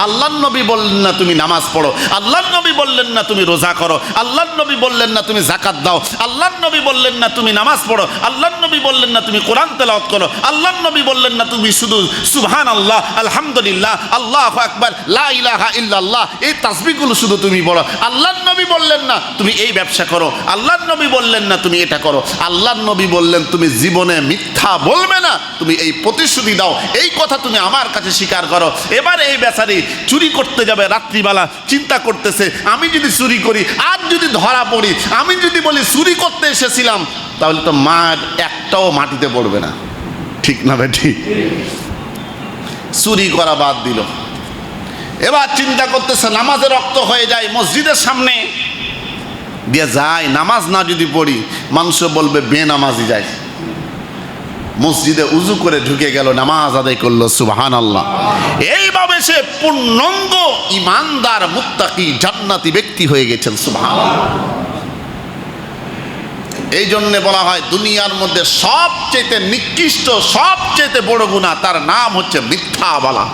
আল্লাহর নবী বললেন না তুমি নামাজ পড়ো, আল্লাহর নবী বললেন না তুমি রোজা করো, আল্লাহর নবী বললেন না তুমি যাকাত দাও, আল্লাহর নবী বললেন না তুমি নামাজ পড়ো, আল্লাহর নবী বললেন না তুমি কোরআন তেলাওয়াত করো, আল্লাহর নবী বললেন না তুমি শুধু সুবহানাল্লাহ, আলহামদুলিল্লাহ, আল্লাহু আকবার, লা ইলাহা ইল্লাল্লাহ এই তাসবিহগুলো শুধু তুমি বলো। আল্লাহর নবী বললেন না তুমি এই ব্যবসা করো, আল্লাহর নবী বললেন না তুমি এটা করো, আল্লাহর নবী বললেন তুমি জীবনে মিথ্যা বলবে না, তুমি এই প্রতিশ্রুতি দাও, এই কথা তুমি আমার কাছে স্বীকার করো। এবার এই বেচারি চুরি করতে যাবে, রাত্রিবেলা চিন্তা করতেছে আমি যদি চুরি করি, আজ যদি ধরা পড়ি, আমি যদি বলি চুরি করতে এসেছিলাম, তাহলে তো মা একটাও মাটিতে পড়বে না, ঠিক না ভাই? ঠিক। চুরি করা বাদ দিল। এবার চিন্তা করতেছে নামাজে রক্ত হয়ে যায়, মসজিদের সামনে দিয়ে যায়, নামাজ না যদি পড়ি মানুষ বলবে বেনামাজি যায়। মসজিদে উজু করে ঢুকে গেল, নামাজ আদায় করলো, সুবহানাল্লাহ। এইভাবে সে পূর্ণাঙ্গ ইমানদার মুত্তাকি জান্নাতি ব্যক্তি হয়ে গেছেন, সুবহানাল্লাহ। এই জন্যে বলা হয় দুনিয়ার মধ্যে সবচেয়ে নিকৃষ্ট, সবচেয়ে বড় গুনাহ, তার নাম হচ্ছে মিথ্যা বলা।